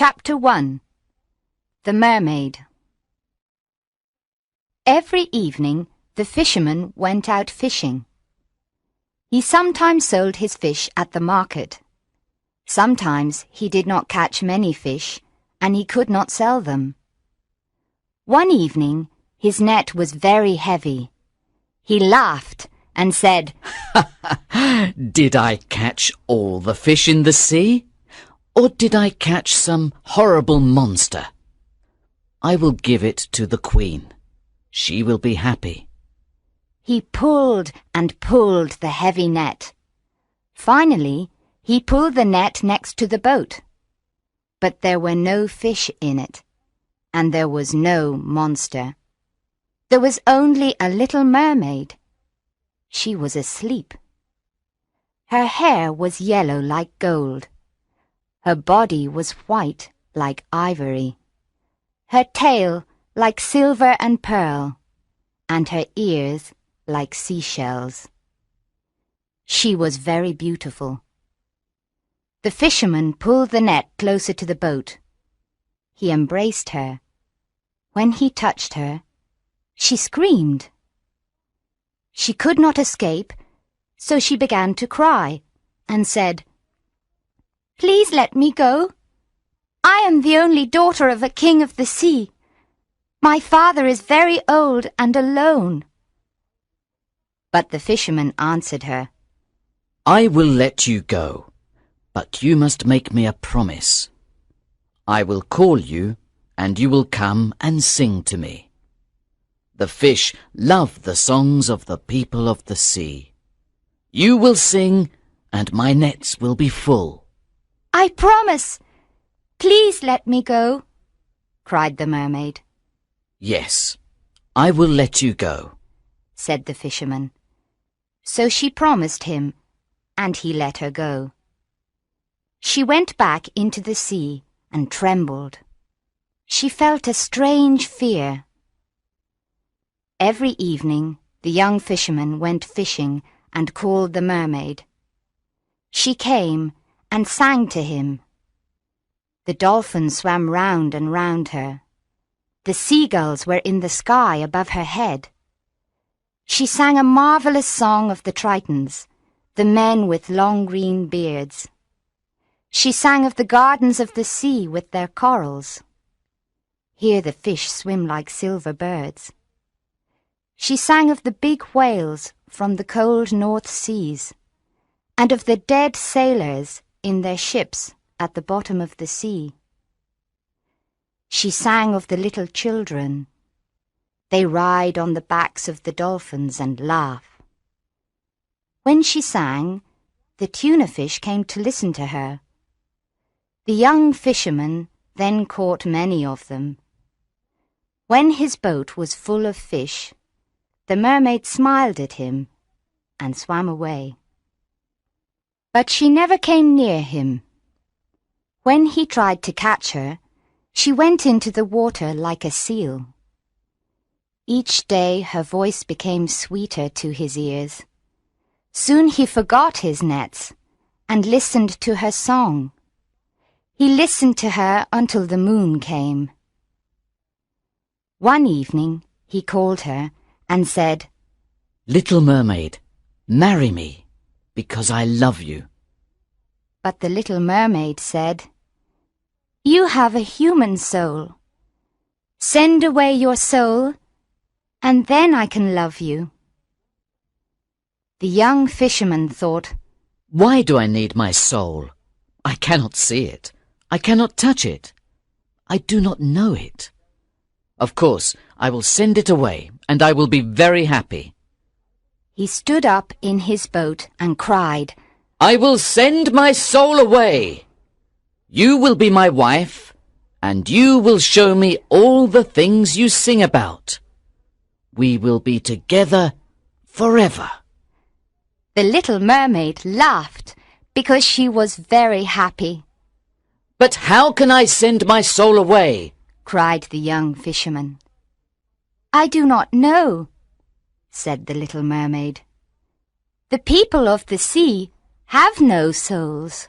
Chapter 1. The Mermaid. Every evening the fisherman went out fishing. He sometimes sold his fish at the market. Sometimes he did not catch many fish, and he could not sell them. One evening his net was very heavy. He laughed and said, "Did I catch all the fish in the sea? Or did I catch some horrible monster? I will give it to the queen. She will be happy." He pulled and pulled the heavy net. Finally, he pulled the net next to the boat. But there were no fish in it, and there was no monster. There was only a little mermaid. She was asleep. Her hair was yellow like gold. Her body was white like ivory. Her tail like silver and pearl, and her ears like seashells. She was very beautiful. The fisherman pulled the net closer to the boat. He embraced her. When he touched her, she screamed. She could not escape, so she began to cry and said, "Please let me go. I am the only daughter of a king of the sea. My father is very old and alone." But the fisherman answered her, "I will let you go, but you must make me a promise. I will call you, and you will come and sing to me. The fish love the songs of the people of the sea. You will sing, and my nets will be full." "I promise. Please let me go," cried the mermaid. "Yes, I will let you go," said the fisherman. So she promised him, and he let her go. She went back into the sea and trembled. She felt a strange fear. Every evening the young fisherman went fishing and called the mermaid. She came and sang to him. The dolphins swam round and round her. The seagulls were in the sky above her head. She sang a marvelous song of the Tritons, the men with long green beards. She sang of the gardens of the sea with their corals. Here the fish swim like silver birds. She sang of the big whales from the cold North Seas, and of the dead sailors in their ships at the bottom of the sea. She sang of the little children. They ride on the backs of the dolphins and laugh. When she sang, the tuna fish came to listen to her. The young fisherman then caught many of them. When his boat was full of fish, the mermaid smiled at him and swam away. But she never came near him. When he tried to catch her, she went into the water like a seal. Each day her voice became sweeter to his ears. Soon he forgot his nets and listened to her song. He listened to her until the moon came. One evening he called her and said, "Little mermaid, marry me, because I love you." But the little mermaid said, "You have a human soul. Send away your soul, and then I can love you." The young fisherman thought, "Why do I need my soul? I cannot see it. I cannot touch it. I do not know it. Of course, I will send it away, and I will be very happy." He stood up in his boat and cried, "I will send my soul away. You will be my wife, and you will show me all the things you sing about. We will be together forever." The little mermaid laughed because she was very happy. "But how can I send my soul away?" cried the young fisherman. "I do not know," said the little mermaid. "The people of the sea have no souls."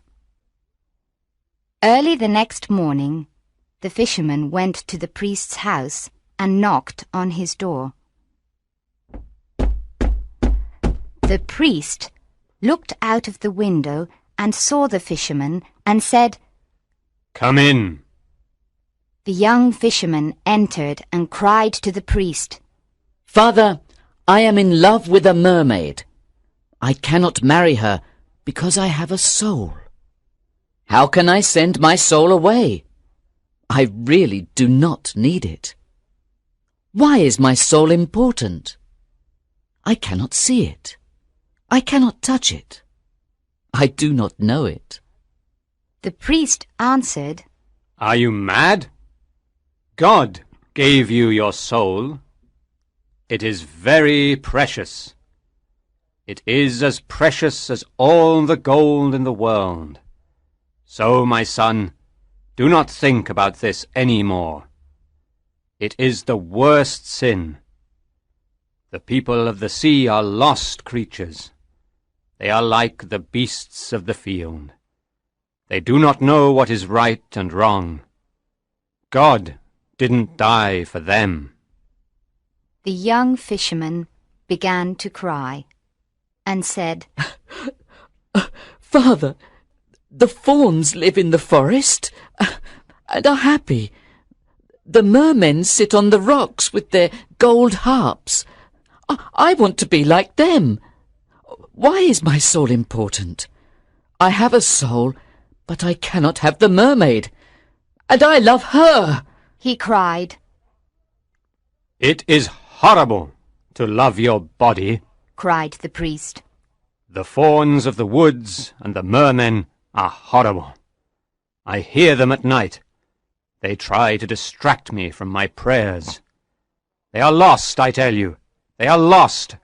Early the next morning, the fisherman went to the priest's house and knocked on his door. The priest looked out of the window and saw the fisherman and said, "Come in." The young fisherman entered and cried to the priest, "Father, I am in love with a mermaid. I cannot marry her because I have a soul. How can I send my soul away? I really do not need it. Why is my soul important? I cannot see it. I cannot touch it. I do not know it." The priest answered, Are you mad? God gave you your soul. It is very precious. It is as precious as all the gold in the world. So, my son, do not think about this any more. It is the worst sin. The people of the sea are lost creatures. They are like the beasts of the field. They do not know what is right and wrong. God didn't die for them. The young fisherman began to cry and said, "Father, the fawns live in the forest and are happy. The mermen sit on the rocks with their gold harps. I want to be like them. Why is my soul important? I have a soul, but I cannot have the mermaid. And I love her," he cried. It is horrible to love your body. Cried the priest. The fawns of the woods and the mermen are horrible. I hear them at night. They try to distract me from my prayers. They are lost, I tell you. They are lost.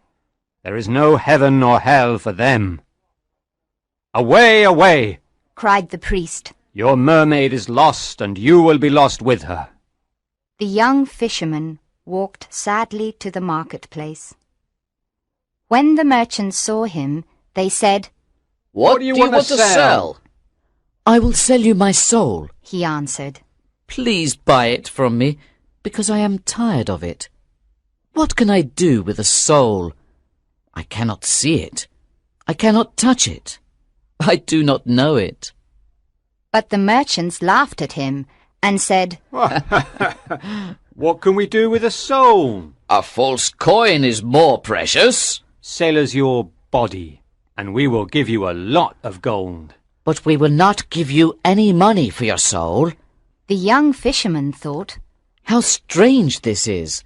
There is no heaven or hell for them. Away, away! Cried the priest. Your mermaid is lost, and you will be lost with her. The young fisherman walked sadly to the marketplace. When the merchants saw him, they said, What do you want to sell? "I will sell you my soul," he answered. "Please buy it from me, because I am tired of it. What can I do with a soul? I cannot see it. I cannot touch it. I do not know it." But the merchants laughed at him and said, What can we do with a soul? "A false coin is more precious." Sell us your body, and we will give you a lot of gold. "But we will not give you any money for your soul." The young fisherman thought, How strange this is.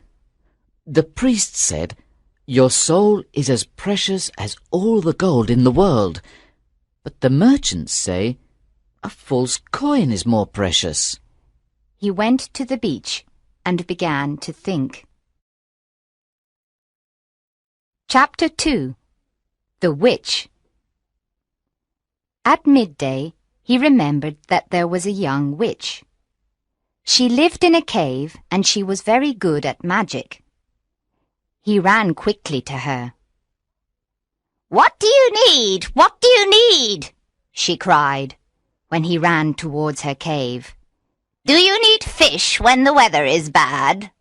The priest said, "Your soul is as precious as all the gold in the world." But the merchants say, "A false coin is more precious." He went to the beach and began to think. Chapter 2. The Witch. At midday, he remembered that there was a young witch. She lived in a cave, and she was very good at magic. He ran quickly to her. "What do you need? What do you need?" she cried, when he ran towards her cave. "Do you need fish when the weather is bad?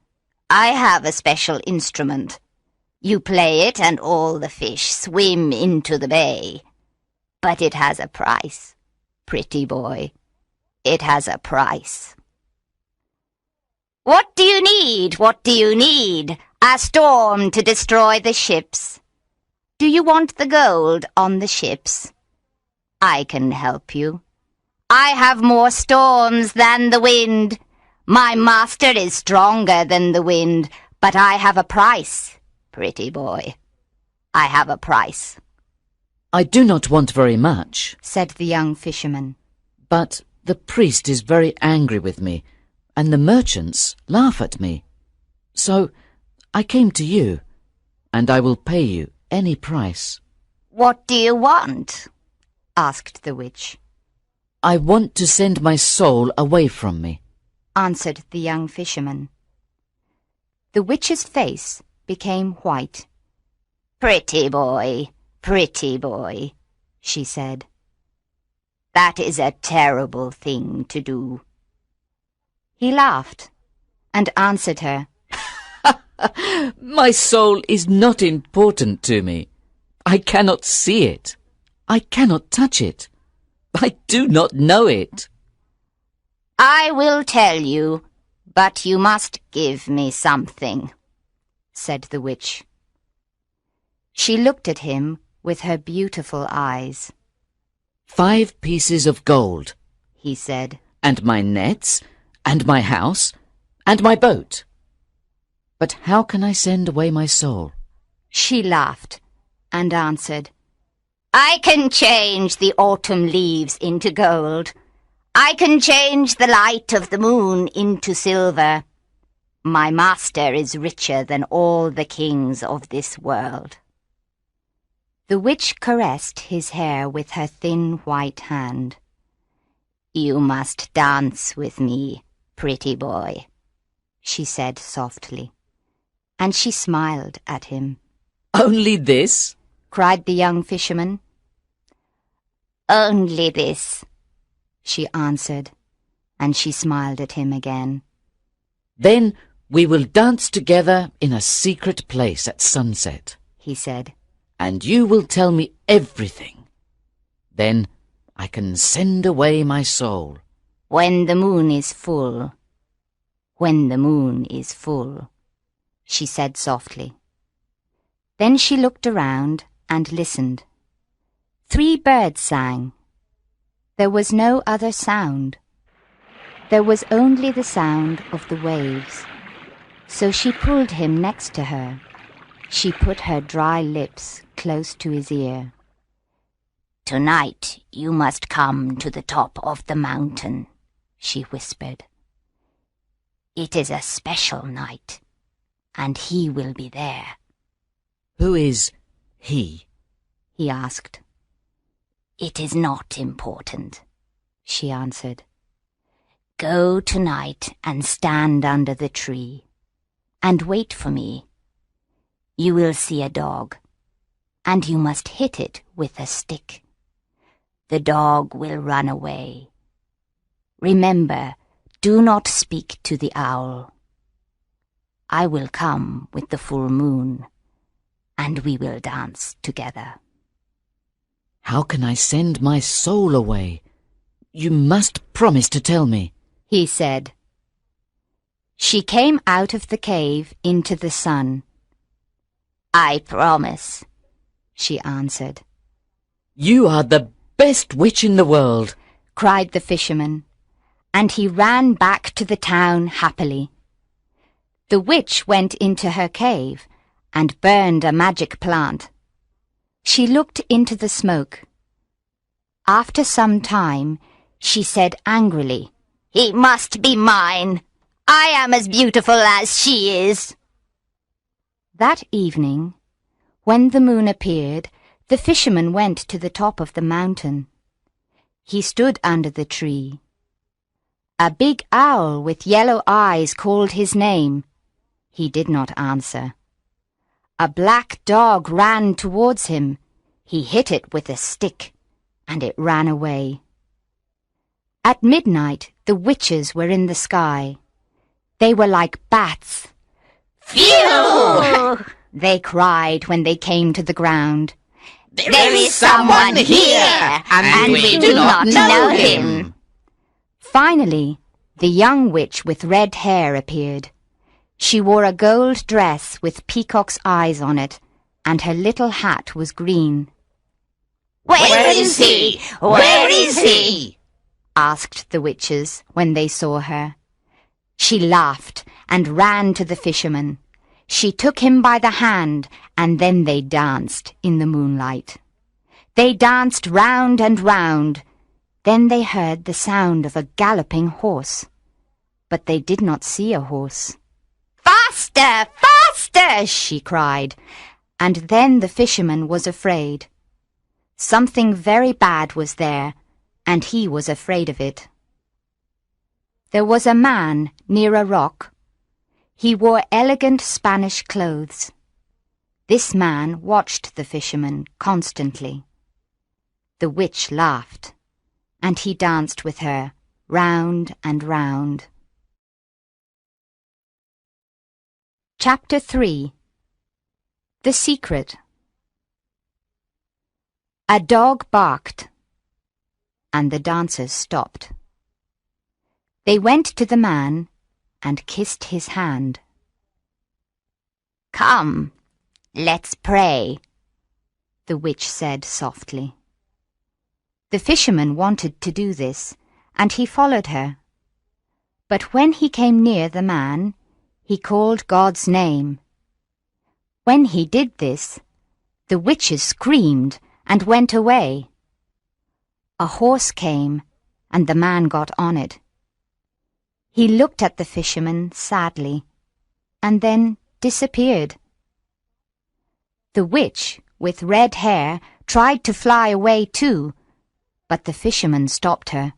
I have a special instrument. You play it and all the fish swim into the bay. But it has a price, pretty boy. It has a price." "What do you need? What do you need? A storm to destroy the ships. Do you want the gold on the ships? I can help you. I have more storms than the wind. My master is stronger than the wind, but I have a price, pretty boy. I have a price." "I do not want very much," said the young fisherman. "but the priest is very angry with me, and the merchants laugh at me. So I came to you, and I will pay you any price." "What do you want?" asked the witch. "I want to send my soul away from me," answered the young fisherman. The witch's face became white. Pretty boy, she said. That is a terrible thing to do." He laughed and answered her, My soul is not important to me. I cannot see it. I cannot touch it. I do not know it. "I will tell you, but you must give me something," said the witch. She looked at him with her beautiful eyes. 5 pieces of gold, he said. and my nets, and my house, and my boat. But how can I send away my soul? She laughed and answered, "I can change the autumn leaves into gold. I can change the light of the moon into silver. My master is richer than all the kings of this world." The witch caressed his hair with her thin white hand. "You must dance with me, pretty boy," she said softly, and she smiled at him. Only this? Cried the young fisherman. "Only this," she answered, and she smiled at him again. Then we will dance together in a secret place at sunset, he said. And you will tell me everything. Then I can send away my soul. "When the moon is full, when the moon is full," she said softly. Then she looked around and listened. 3 birds sang. There was no other sound. There was only the sound of the waves. So she pulled him next to her. She put her dry lips close to his ear. "Tonight you must come to the top of the mountain," she whispered. "It is a special night, and he will be there." Who is he? he asked. "It is not important," she answered. "Go tonight and stand under the tree, and wait for me. You will see a dog, and you must hit it with a stick. The dog will run away. Remember, do not speak to the owl. I will come with the full moon, and we will dance together." How can I send my soul away? You must promise to tell me, he said. She came out of the cave into the sun. "I promise," she answered. You are the best witch in the world, cried the fisherman, and he ran back to the town happily. The witch went into her cave and burned a magic plant. She looked into the smoke. After some time, she said angrily, "He must be mine. I am as beautiful as she is." That evening, when the moon appeared, the fisherman went to the top of the mountain. He stood under the tree. A big owl with yellow eyes called his name. He did not answer. A black dog ran towards him. He hit it with a stick, and it ran away. At midnight, the witches were in the sky. They were like bats. "Phew!" they cried when they came to the ground. "There is someone here, and we do not know him." Finally, the young witch with red hair appeared. She wore a gold dress with peacock's eyes on it, and her little hat was green. "Where is he? Where is he?" asked the witches when they saw her. She laughed and ran to the fisherman. She took him by the hand, and then they danced in the moonlight. They danced round and round. Then they heard the sound of a galloping horse. But they did not see a horse. "Faster! Faster!" she cried. And then the fisherman was afraid. Something very bad was there, and he was afraid of it. There was a man near a rock. He wore elegant Spanish clothes. This man watched the fisherman constantly. The witch laughed, and he danced with her, round and round. Chapter 3. The Secret. A dog barked, and the dancers stopped. They went to the man and kissed his hand. "Come, let's pray," the witch said softly. The fisherman wanted to do this, and he followed her. But when he came near the man, he called God's name. When he did this, the witches screamed and went away. A horse came, and the man got on it. He looked at the fisherman sadly, and then disappeared. The witch, with red hair, tried to fly away too, but the fisherman stopped her.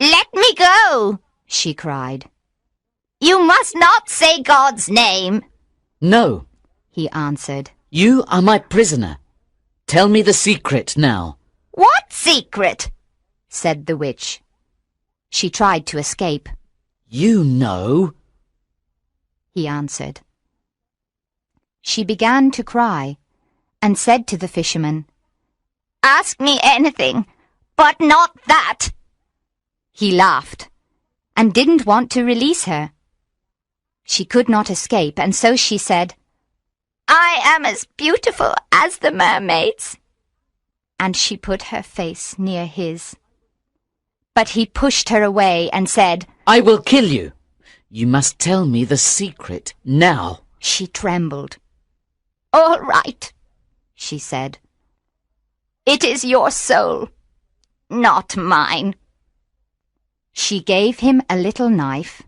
"Let me go!" she cried. "You must not say God's name." No, he answered. you are my prisoner. Tell me the secret now. "What secret?" said the witch. She tried to escape. You know, he answered. She began to cry and said to the fisherman, "Ask me anything, but not that." He laughed and didn't want to release her. She could not escape, and so she said, "I am as beautiful as the mermaids." And she put her face near his. But he pushed her away and said, I will kill you. You must tell me the secret now. She trembled. "All right," she said. "It is your soul, not mine." She gave him a little knife.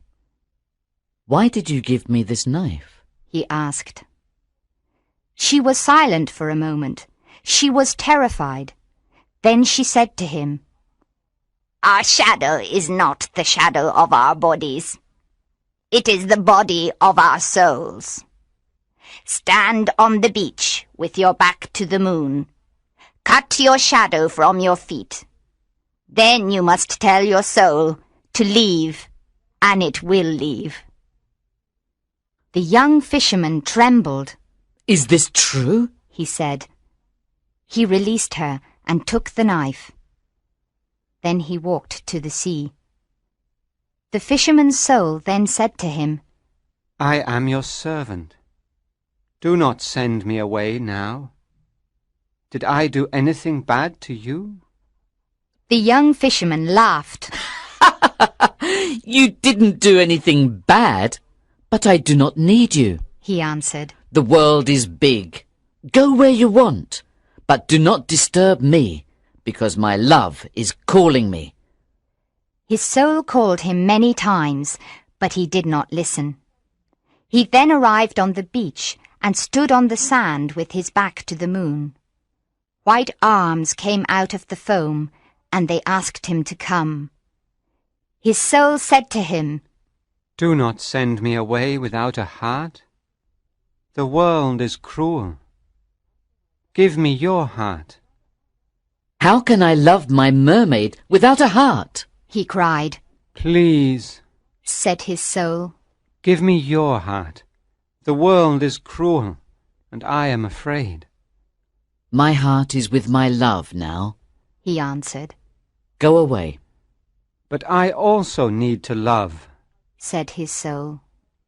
Why did you give me this knife? He asked. She was silent for a moment. She was terrified. Then she said to him, "Our shadow is not the shadow of our bodies. It is the body of our souls. Stand on the beach with your back to the moon. Cut your shadow from your feet. Then you must tell your soul to leave, and it will leave." The young fisherman trembled. Is this true? He said. He released her and took the knife. Then he walked to the sea. The fisherman's soul then said to him, I am your servant. Do not send me away now. Did I do anything bad to you? The young fisherman laughed. You didn't do anything bad, but I do not need you, he answered. The world is big. Go where you want, but do not disturb me, because my love is calling me. His soul called him many times, but he did not listen. He then arrived on the beach and stood on the sand with his back to the moon. White arms came out of the foam, and they asked him to come. His soul said to him, Do not send me away without a heart. The world is cruel. Give me your heart. How can I love my mermaid without a heart? He cried. Please, said his soul. Give me your heart. The world is cruel, and I am afraid. My heart is with my love now, he answered. Go away. But I also need to love, said his soul.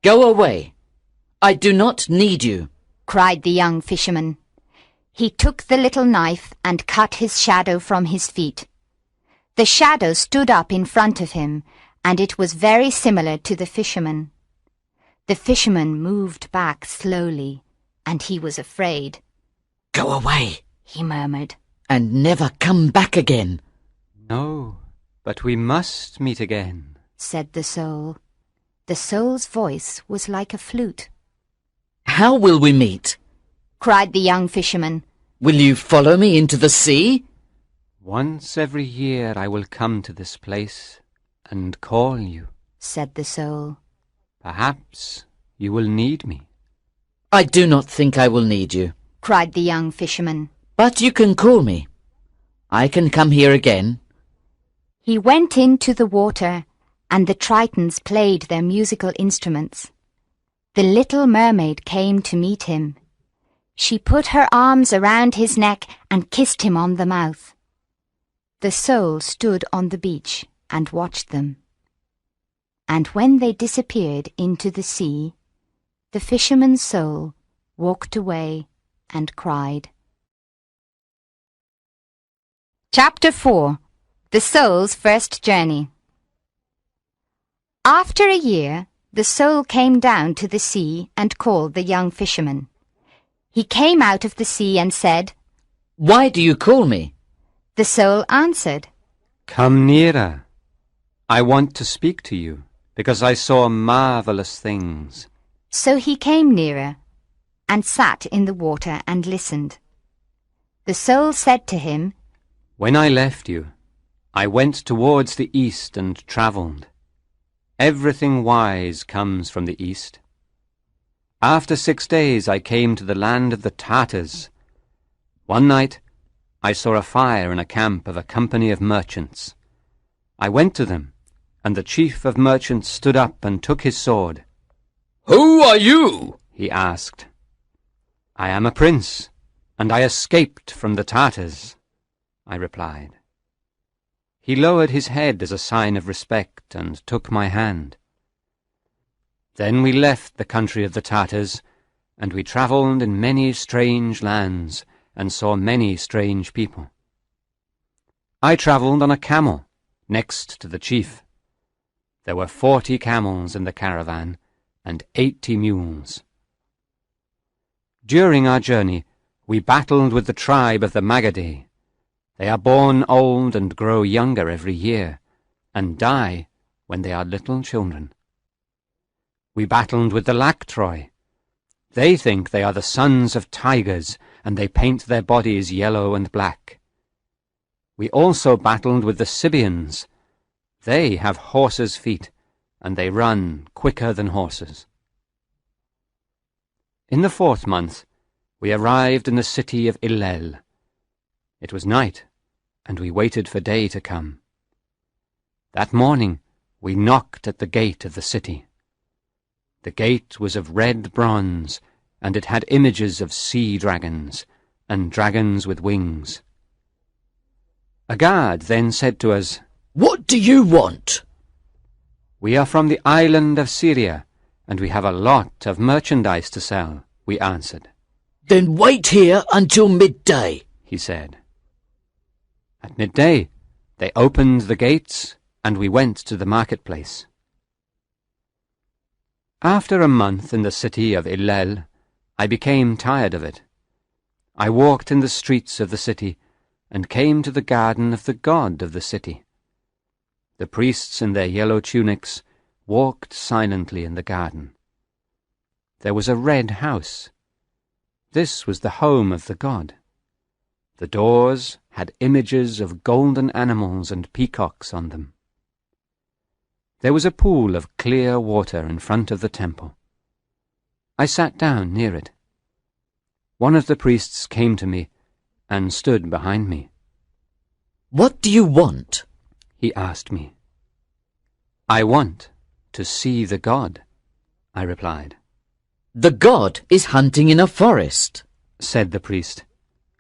Go away. I do not need you, cried the young fisherman. He took the little knife and cut his shadow from his feet. The shadow stood up in front of him, and it was very similar to the fisherman. The fisherman moved back slowly, and he was afraid. Go away, he murmured, and never come back again. No, but we must meet again, said the soul. The soul's voice was like a flute. How will we meet? cried the young fisherman. Will you follow me into the sea? Once every year I will come to this place and call you, said the soul. Perhaps you will need me. I do not think I will need you, cried the young fisherman. but you can call me. I can come here again. He went into the water, and the tritons played their musical instruments. The little mermaid came to meet him. She put her arms around his neck and kissed him on the mouth. The soul stood on the beach and watched them. And when they disappeared into the sea, the fisherman's soul walked away and cried. Chapter 4. The Soul's First Journey. After a year, the soul came down to the sea and called the young fisherman. He came out of the sea and said, "Why do you call me?" The soul answered, Come nearer. I want to speak to you, because I saw marvelous things. So he came nearer and sat in the water and listened. The soul said to him, When I left you, I went towards the east and travelled. Everything wise comes from the east. After 6 days I came to the land of the Tartars. One night I saw a fire in a camp of a company of merchants. I went to them, and the chief of merchants stood up and took his sword. "Who are you?" He asked. I am a prince, and I escaped from the Tartars, I replied. He lowered his head as a sign of respect and took my hand. Then we left the country of the Tartars, and we travelled in many strange lands and saw many strange people. I travelled on a camel next to the chief. There were 40 camels in the caravan and 80 mules. During our journey, we battled with the tribe of the Magadhi. They are born old and grow younger every year, and die when they are little children. We battled with the Lactroi. They think they are the sons of tigers, and they paint their bodies yellow and black. We also battled with the Sibians. They have horses' feet, and they run quicker than horses. In the 4th month, we arrived in the city of Illel. It was night, and we waited for day to come. That morning, we knocked at the gate of the city. The gate was of red bronze, and it had images of sea dragons, and dragons with wings. A guard then said to us, "What do you want?" We are from the island of Syria, and we have a lot of merchandise to sell, we answered. "Then wait here until midday," he said. At midday, they opened the gates, and we went to the marketplace. After a month in the city of Illel, I became tired of it. I walked in the streets of the city, and came to the garden of the god of the city. The priests in their yellow tunics walked silently in the garden. There was a red house. This was the home of the god. The doors had images of golden animals and peacocks on them. There was a pool of clear water in front of the temple. I sat down near it. One of the priests came to me and stood behind me. "What do you want?" he asked me. "I want to see the god," I replied. "The god is hunting in a forest," said the priest,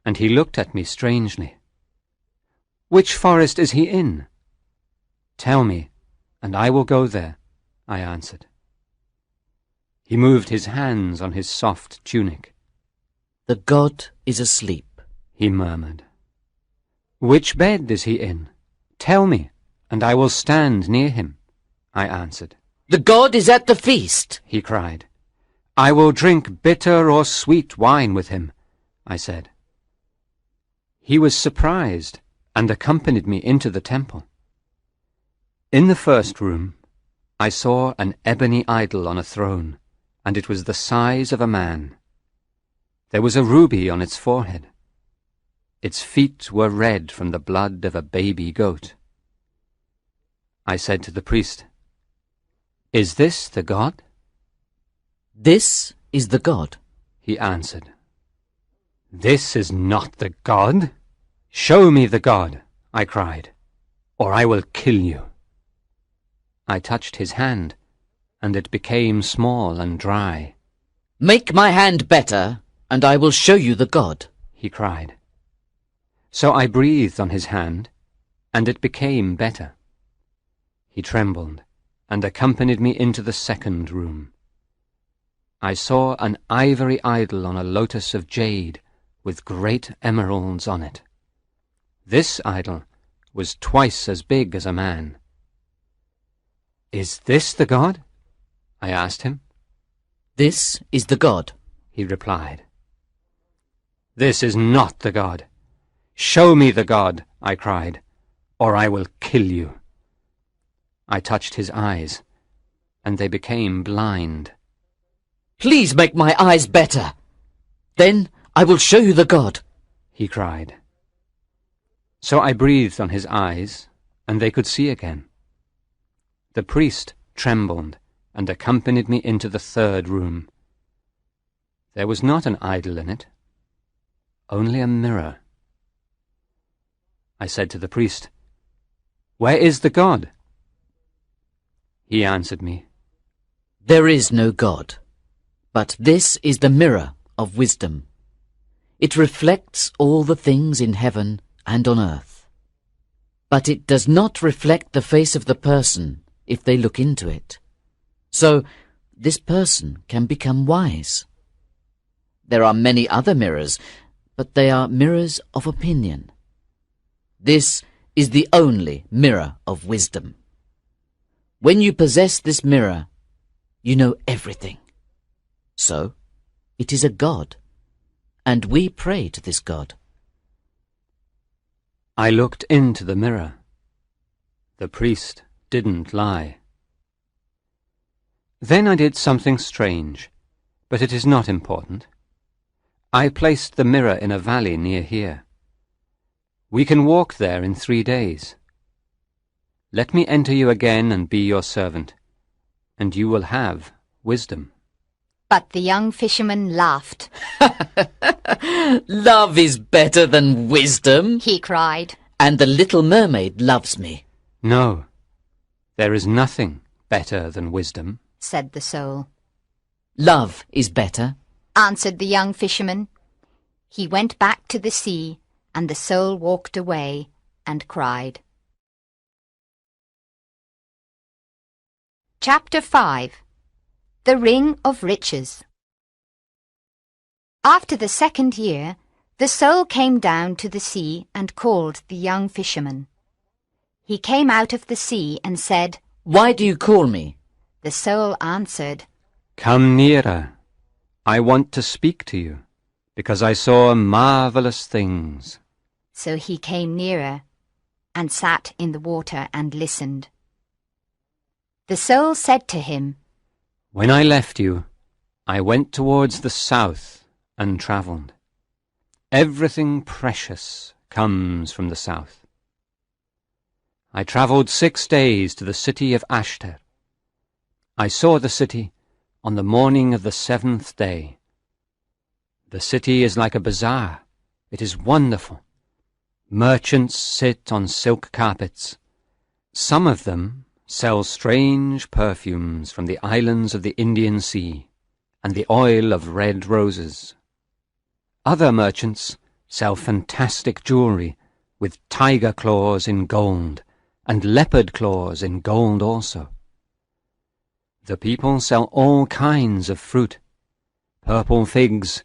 and he looked at me strangely. "Which forest is he in?" "Tell me, and I will go there," I answered. He moved his hands on his soft tunic. "The god is asleep," he murmured. "Which bed is he in? Tell me, and I will stand near him," I answered. "The god is at the feast," he cried. "I will drink bitter or sweet wine with him," I said. He was surprised and accompanied me into the temple. In the first room, I saw an ebony idol on a throne, and it was the size of a man. There was a ruby on its forehead. Its feet were red from the blood of a baby goat. I said to the priest, "Is this the god?" "This is the god," he answered. "This is not the god. Show me the god," I cried. or I will kill you." I touched his hand, and it became small and dry. "Make my hand better, and I will show you the god," he cried. So I breathed on his hand, and it became better. He trembled, and accompanied me into the second room. I saw an ivory idol on a lotus of jade, with great emeralds on it. This idol was twice as big as a man. "Is this the god?" I asked him. "This is the god," he replied. "This is not the god. Show me the god," I cried, "or I will kill you." I touched his eyes, and they became blind. "Please make my eyes better. Then I will show you the god," he cried. So I breathed on his eyes, and they could see again. The priest trembled and accompanied me into the third room. There was not an idol in it, only a mirror. I said to the priest, "Where is the god?" He answered me, "There is no god, but this is the mirror of wisdom. It reflects all the things in heaven and on earth. But it does not reflect the face of the person if they look into it. So this person can become wise. There are many other mirrors, but they are mirrors of opinion. This is the only mirror of wisdom. When you possess this mirror, you know everything. So it is a god, and we pray to this god." I looked into the mirror. The priest didn't lie. Then I did something strange, but it is not important. I placed the mirror in a valley near here. We can walk there in 3 days. Let me enter you again and be your servant, and you will have wisdom. But the young fisherman laughed. "Love is better than wisdom," he cried. "and the little mermaid loves me." "No, there is nothing better than wisdom," said the soul. "Love is better," answered the young fisherman. He went back to the sea, and the soul walked away and cried. Chapter 5. The Ring of Riches. After the second year, the soul came down to the sea and called the young fisherman. He came out of the sea and said, "Why do you call me?" The soul answered, "Come nearer. I want to speak to you, because I saw marvelous things." So he came nearer and sat in the water and listened. The soul said to him, "When I left you, I went towards the south and travelled. Everything precious comes from the south. I travelled 6 days to the city of Ashtar. I saw the city on the morning of the 7th day. The city is like a bazaar. It is wonderful. Merchants sit on silk carpets. Some of them sell strange perfumes from the islands of the Indian Sea and the oil of red roses. Other merchants sell fantastic jewelry with tiger claws in gold and leopard claws in gold also. The people sell all kinds of fruit: purple figs,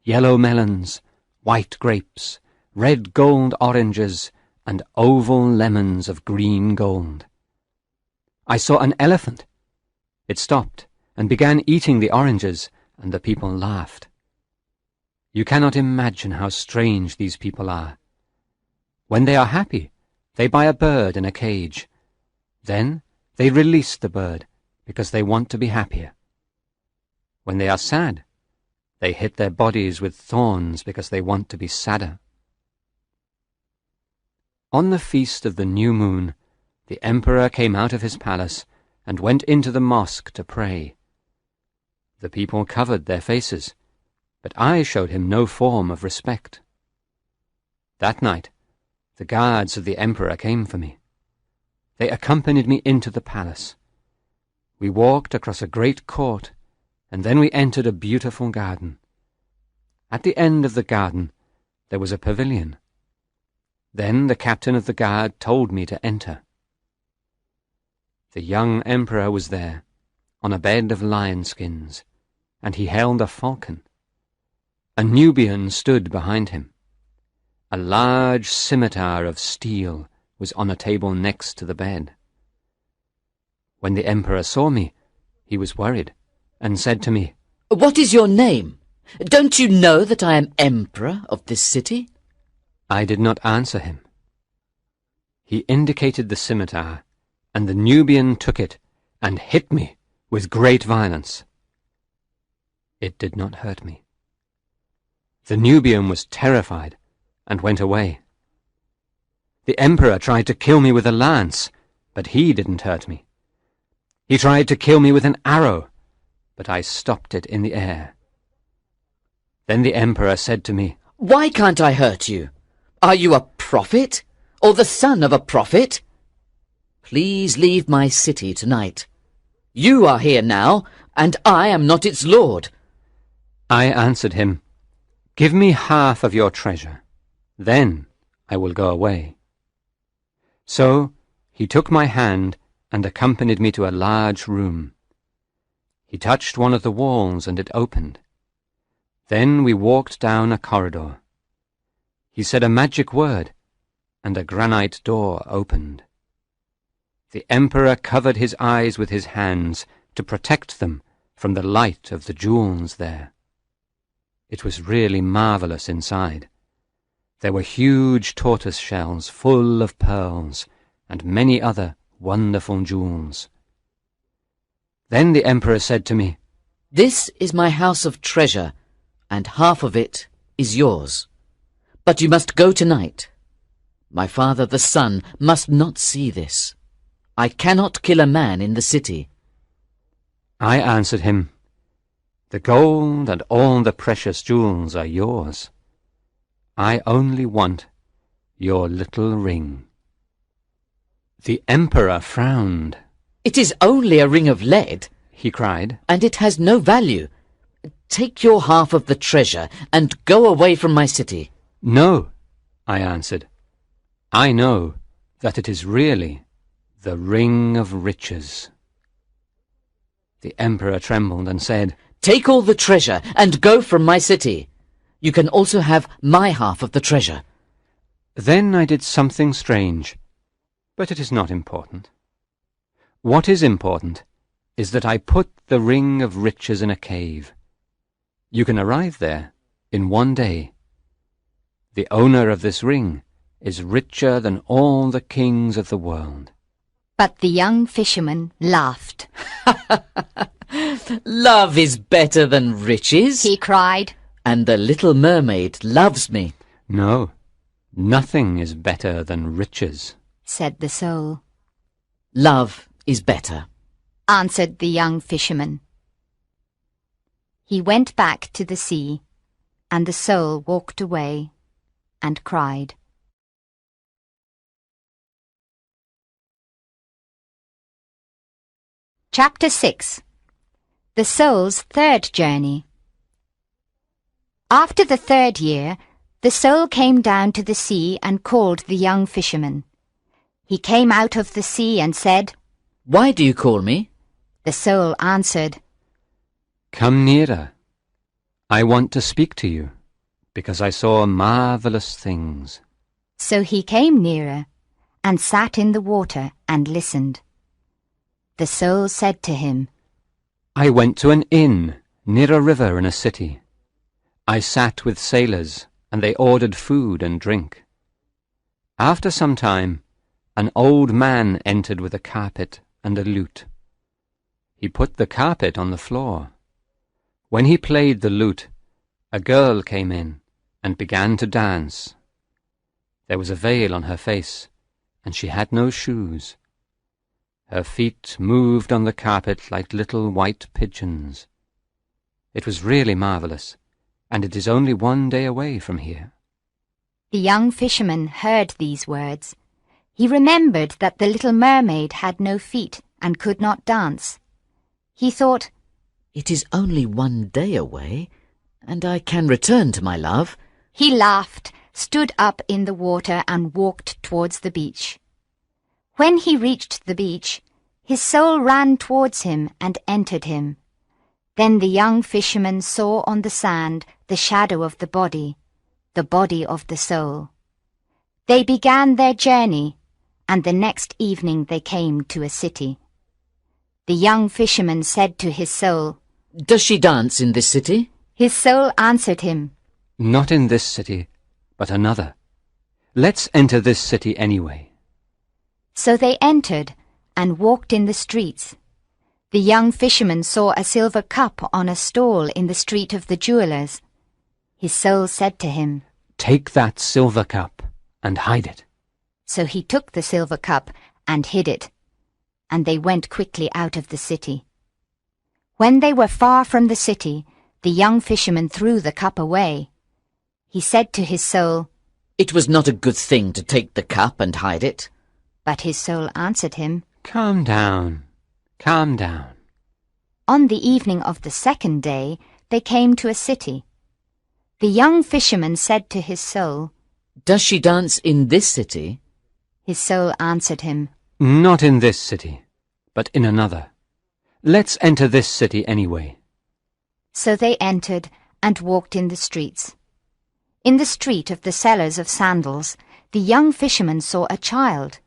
yellow melons, white grapes, red gold oranges, and oval lemons of green gold. I saw an elephant. It stopped and began eating the oranges, and the people laughed. You cannot imagine how strange these people are. When they are happy, they buy a bird in a cage. Then they release the bird because they want to be happier. When they are sad, they hit their bodies with thorns because they want to be sadder. On the feast of the new moon, the emperor came out of his palace and went into the mosque to pray. The people covered their faces, but I showed him no form of respect. That night, the guards of the emperor came for me. They accompanied me into the palace. We walked across a great court, and then we entered a beautiful garden. At the end of the garden there was a pavilion. Then the captain of the guard told me to enter. The young emperor was there, on a bed of lion skins, and he held a falcon. A Nubian stood behind him. A large scimitar of steel was on a table next to the bed. When the emperor saw me, he was worried, and said to me, "What is your name? Don't you know that I am emperor of this city?" I did not answer him. He indicated the scimitar, and the Nubian took it and hit me with great violence. It did not hurt me. The Nubian was terrified and went away. The emperor tried to kill me with a lance, but he didn't hurt me. He tried to kill me with an arrow, but I stopped it in the air. Then the emperor said to me, "Why can't I hurt you? Are you a prophet, or the son of a prophet? Please leave my city tonight. You are here now, and I am not its lord." I answered him, "Give me half of your treasure, then I will go away." So he took my hand and accompanied me to a large room. He touched one of the walls and it opened. Then we walked down a corridor. He said a magic word, and a granite door opened. The emperor covered his eyes with his hands to protect them from the light of the jewels there. It was really marvelous inside. There were huge tortoise shells full of pearls, and many other wonderful jewels. Then the emperor said to me, "This is my house of treasure, and half of it is yours. But you must go tonight. My father the sun must not see this. I cannot kill a man in the city." I answered him, "The gold and all the precious jewels are yours. I only want your little ring." The emperor frowned. "It is only a ring of lead," he cried, "and it has no value. Take your half of the treasure and go away from my city." "No," I answered. "I know that it is really the ring of riches." The emperor trembled and said, "Take all the treasure and go from my city. You can also have my half of the treasure." Then I did something strange, but it is not important. What is important is that I put the ring of riches in a cave. You can arrive there in one day. The owner of this ring is richer than all the kings of the world. But the young fisherman laughed. "Love is better than riches," he cried. "and the little mermaid loves me." "No, nothing is better than riches," said the soul. "Love is better," answered the young fisherman. He went back to the sea, and the soul walked away and cried. Chapter 6. The Soul's Third Journey. After the third year, the soul came down to the sea and called the young fisherman. He came out of the sea and said, "Why do you call me?" The soul answered, "Come nearer. I want to speak to you, because I saw marvelous things." So he came nearer and sat in the water and listened. The soul said to him, "I went to an inn near a river in a city. I sat with sailors, and they ordered food and drink. After some time, an old man entered with a carpet and a lute. He put the carpet on the floor. When he played the lute, a girl came in and began to dance. There was a veil on her face, and she had no shoes. Her feet moved on the carpet like little white pigeons. It was really marvelous, and it is only one day away from here." The young fisherman heard these words. He remembered that the little mermaid had no feet and could not dance. He thought, It is only 1 day away, and I can return to my love. He laughed, stood up in the water and walked towards the beach. When he reached the beach, his soul ran towards him and entered him. Then the young fisherman saw on the sand the shadow of the body of the soul. They began their journey, and the next evening they came to a city. The young fisherman said to his soul, Does she dance in this city? His soul answered him, Not in this city, but another. Let's enter this city anyway. So they entered and walked in the streets. The young fisherman saw a silver cup on a stall in the street of the jewelers. His soul said to him, Take that silver cup and hide it. So he took the silver cup and hid it, and they went quickly out of the city. When they were far from the city, the young fisherman threw the cup away. He said to his soul, It was not a good thing to take the cup and hide it. But his soul answered him, Calm down, calm down. On the evening of the second day, they came to a city. The young fisherman said to his soul, Does she dance in this city? His soul answered him, Not in this city, but in another. Let's enter this city anyway. So they entered and walked in the streets. In the street of the sellers of sandals, the young fisherman saw a child.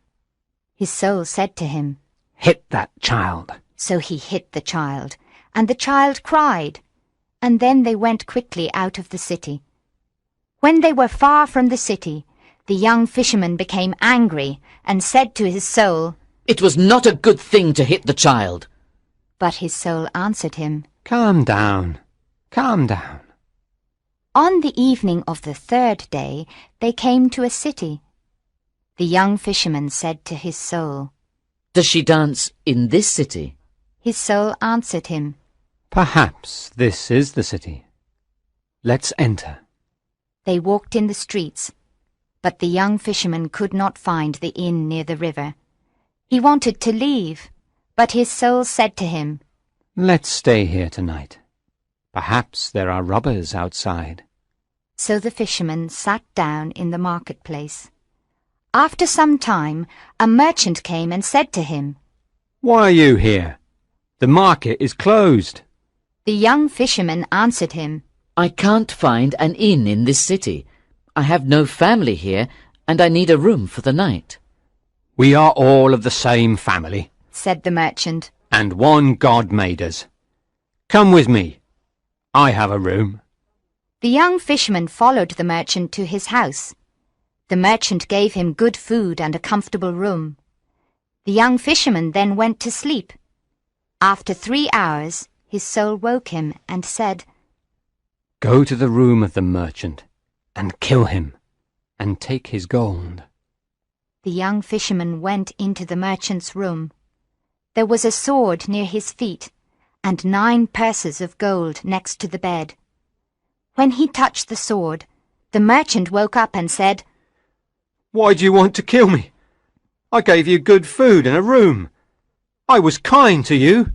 His soul said to him, Hit that child. So he hit the child, and the child cried, and then they went quickly out of the city. When they were far from the city, the young fisherman became angry and said to his soul, It was not a good thing to hit the child. But his soul answered him, Calm down, calm down. On the evening of the third day, they came to a city. The young fisherman said to his soul, Does she dance in this city? His soul answered him, Perhaps this is the city. Let's enter. They walked in the streets, but the young fisherman could not find the inn near the river. He wanted to leave, but his soul said to him, Let's stay here tonight. Perhaps there are robbers outside. So the fisherman sat down in the marketplace. After some time, a merchant came and said to him, Why are you here? The market is closed. The young fisherman answered him, I can't find an inn in this city. I have no family here, and I need a room for the night. We are all of the same family, said the merchant. and one God made us. Come with me. I have a room. The young fisherman followed the merchant to his house. The merchant gave him good food and a comfortable room. The young fisherman then went to sleep. After 3 hours, his soul woke him and said, Go to the room of the merchant and kill him and take his gold. The young fisherman went into the merchant's room. There was a sword near his feet and 9 purses of gold next to the bed. When he touched the sword, the merchant woke up and said, Why do you want to kill me? I gave you good food and a room. I was kind to you.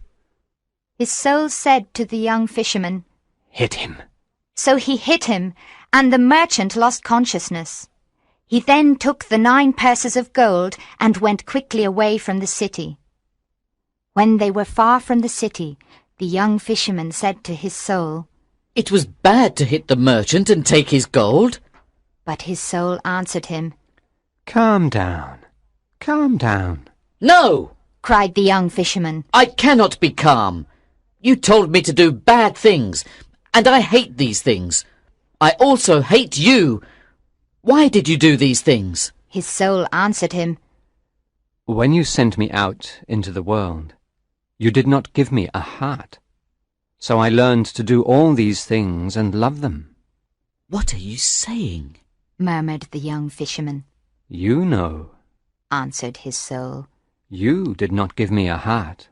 His soul said to the young fisherman, Hit him. So he hit him, and the merchant lost consciousness. He then took the 9 purses of gold and went quickly away from the city. When they were far from the city, the young fisherman said to his soul, It was bad to hit the merchant and take his gold. But his soul answered him, Calm down. Calm down. No! cried the young fisherman. I cannot be calm. You told me to do bad things, and I hate these things. I also hate you. Why did you do these things? His soul answered him, When you sent me out into the world, you did not give me a heart. So I learned to do all these things and love them. What are you saying? murmured the young fisherman. You know. Answered his soul. You did not give me a heart.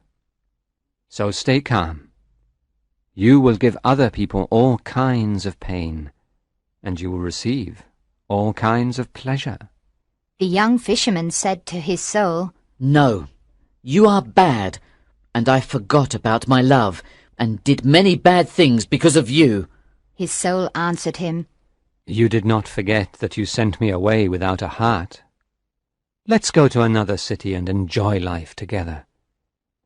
So stay calm. You will give other people all kinds of pain, and you will receive all kinds of pleasure. The young fisherman said to his soul, No, you are bad, and I forgot about my love, and did many bad things because of you. His soul answered him, You did not forget that you sent me away without a heart. Let's go to another city and enjoy life together.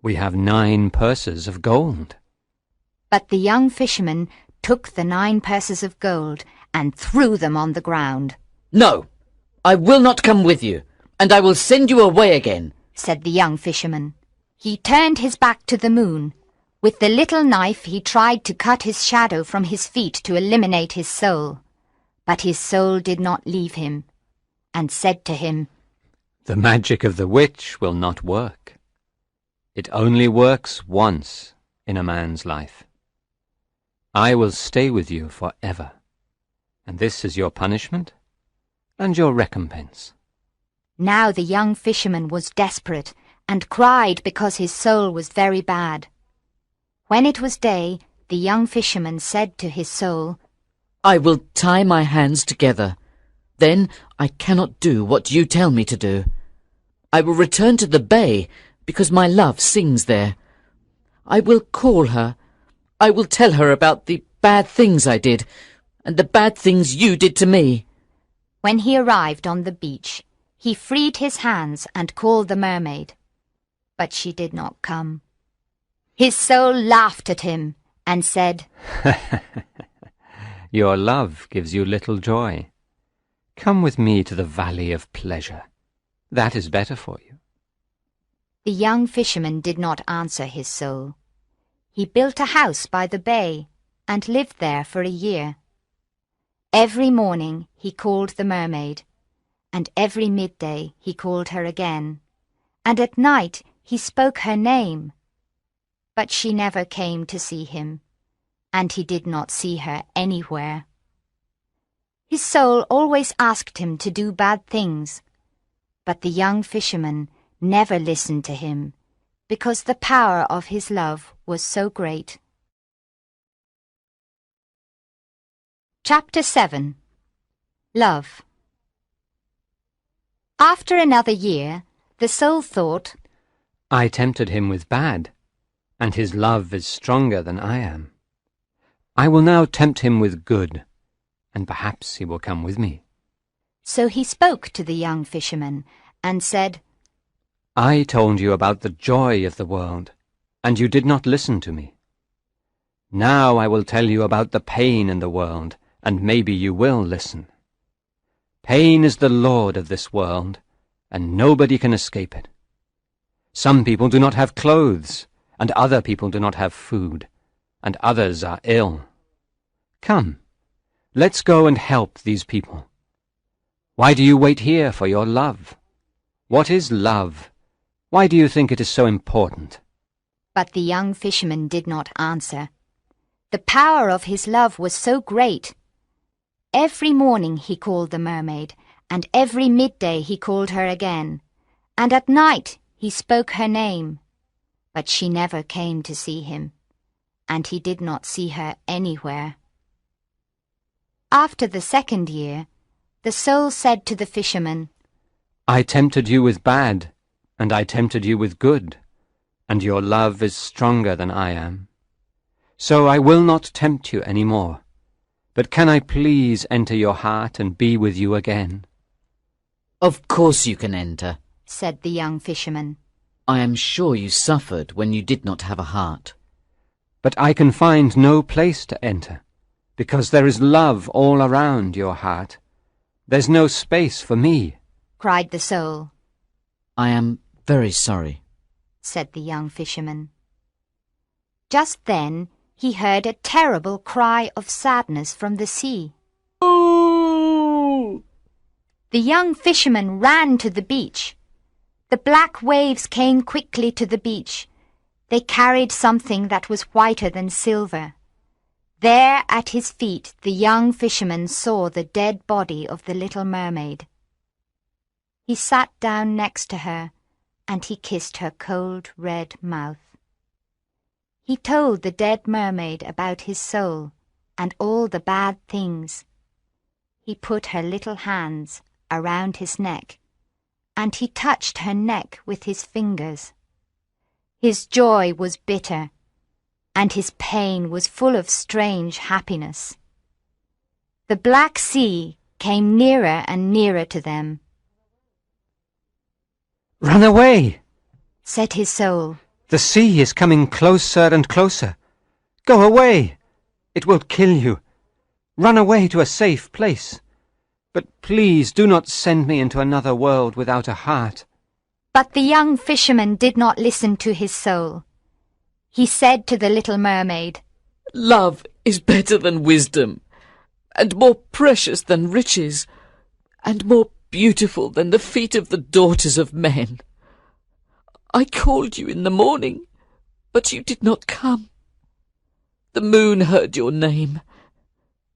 We have 9 purses of gold. But the young fisherman took the 9 purses of gold and threw them on the ground. No, I will not come with you, and I will send you away again, said the young fisherman. He turned his back to the moon. With the little knife he tried to cut his shadow from his feet to eliminate his soul. But his soul did not leave him, and said to him, The magic of the witch will not work. It only works once in a man's life. I will stay with you forever, and this is your punishment and your recompense. Now the young fisherman was desperate and cried because his soul was very bad. When it was day, the young fisherman said to his soul, I will tie my hands together. Then I cannot do what you tell me to do. I will return to the bay, because my love sings there. I will call her. I will tell her about the bad things I did, and the bad things you did to me. When he arrived on the beach, he freed his hands and called the mermaid. But she did not come. His soul laughed at him and said, Your love gives you little joy. Come with me to the valley of pleasure. That is better for you. The young fisherman did not answer his soul. He built a house by the bay and lived there for a year. Every morning he called the mermaid, and every midday he called her again, and at night he spoke her name. But she never came to see him, and he did not see her anywhere. His soul always asked him to do bad things, but the young fisherman never listened to him, because the power of his love was so great. Chapter 7. Love. After another year, the soul thought, I tempted him with bad, and his love is stronger than I am. I will now tempt him with good, and perhaps he will come with me. So he spoke to the young fisherman and said, I told you about the joy of the world, and you did not listen to me. Now I will tell you about the pain in the world, and maybe you will listen. Pain is the lord of this world, and nobody can escape it. Some people do not have clothes, and other people do not have food, and others are ill. Come, let's go and help these people. Why do you wait here for your love? What is love? Why do you think it is so important? But the young fisherman did not answer. The power of his love was so great. Every morning he called the mermaid, and every midday he called her again, and at night he spoke her name. But she never came to see him, and he did not see her anywhere. After the second year, the soul said to the fisherman, I tempted you with bad, and I tempted you with good, and your love is stronger than I am. So I will not tempt you any more, but can I please enter your heart and be with you again? Of course you can enter, said the young fisherman. I am sure you suffered when you did not have a heart. But I can find no place to enter, because there is love all around your heart. There's no space for me, cried the soul. I am very sorry, said the young fisherman. Just then he heard a terrible cry of sadness from the sea. Ooh! The young fisherman ran to the beach. The black waves came quickly to the beach. They carried something that was whiter than silver. There at his feet the young fisherman saw the dead body of the little mermaid. He sat down next to her, and he kissed her cold red mouth. He told the dead mermaid about his soul and all the bad things. He put her little hands around his neck and he touched her neck with his fingers. His joy was bitter, and his pain was full of strange happiness. The Black Sea came nearer and nearer to them. "Run away," said his soul. "The sea is coming closer and closer. Go away. It will kill you. Run away to a safe place. But please do not send me into another world without a heart." But the young fisherman did not listen to his soul. He said to the little mermaid, Love is better than wisdom, and more precious than riches, and more beautiful than the feet of the daughters of men. I called you in the morning, but you did not come. The moon heard your name,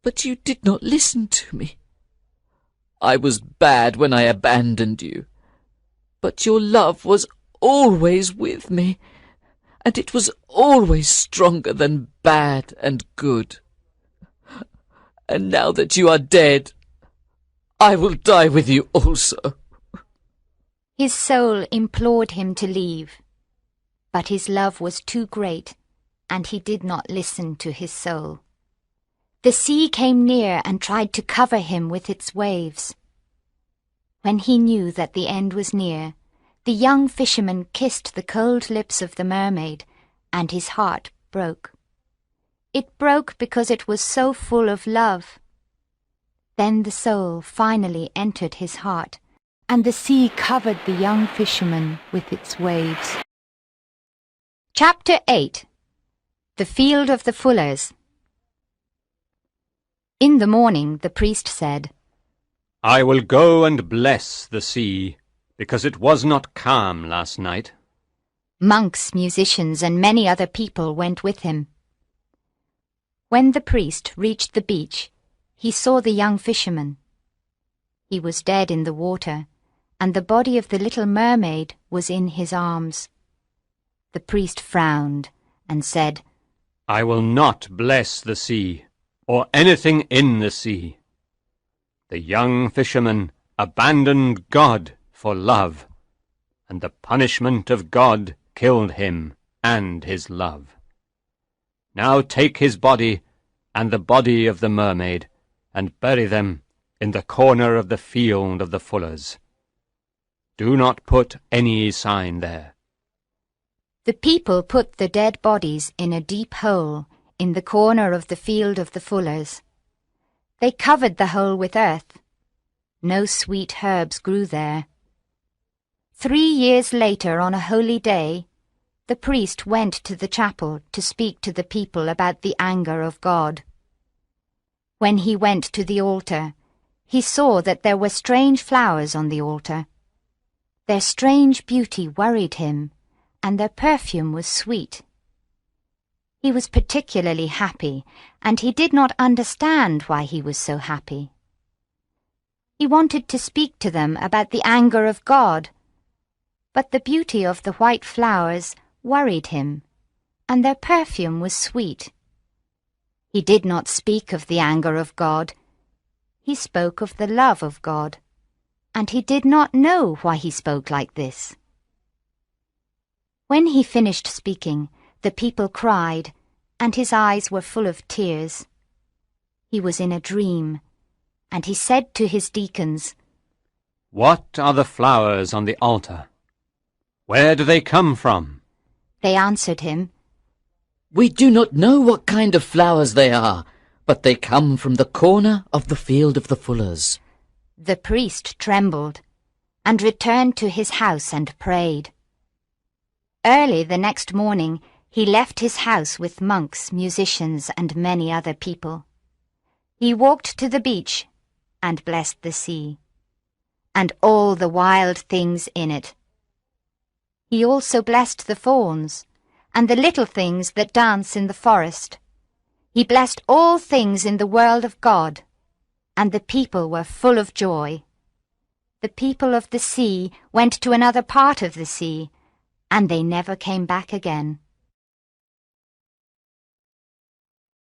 but you did not listen to me. I was bad when I abandoned you, but your love was always with me, and it was always stronger than bad and good. And now that you are dead, I will die with you also. His soul implored him to leave, but his love was too great, and he did not listen to his soul. The sea came near and tried to cover him with its waves. When he knew that the end was near, the young fisherman kissed the cold lips of the mermaid, and his heart broke. It broke because it was so full of love. Then the soul finally entered his heart, and the sea covered the young fisherman with its waves. Chapter 8. The Field of the Fullers. In the morning the priest said, "I will go and bless the sea, because it was not calm last night." Monks, musicians, and many other people went with him. When the priest reached the beach, he saw the young fisherman. He was dead in the water, and the body of the little mermaid was in his arms. The priest frowned and said, "I will not bless the sea, or anything in the sea." The young fisherman abandoned God for love, and the punishment of God killed him and his love. Now take his body and the body of the mermaid, and bury them in the corner of the field of the fullers. Do not put any sign there. The people put the dead bodies in a deep hole in the corner of the field of the fullers. They covered the hole with earth. No sweet herbs grew there. 3 years later, on a holy day, the priest went to the chapel to speak to the people about the anger of God. When he went to the altar, he saw that there were strange flowers on the altar. Their strange beauty worried him, and their perfume was sweet. He was particularly happy, and he did not understand why he was so happy. He wanted to speak to them about the anger of God, but the beauty of the white flowers worried him, and their perfume was sweet. He did not speak of the anger of God. He spoke of the love of God, and he did not know why he spoke like this. When he finished speaking, the people cried, and his eyes were full of tears. He was in a dream, and he said to his deacons, "What are the flowers on the altar? Where do they come from?" They answered him, We do not know what kind of flowers they are, but they come from the corner of the field of the fullers. The priest trembled, and returned to his house and prayed. Early the next morning he left his house with monks, musicians, and many other people. He walked to the beach and blessed the sea, and all the wild things in it. He also blessed the fawns, and the little things that dance in the forest. He blessed all things in the world of God, and the people were full of joy. The people of the sea went to another part of the sea, and they never came back again.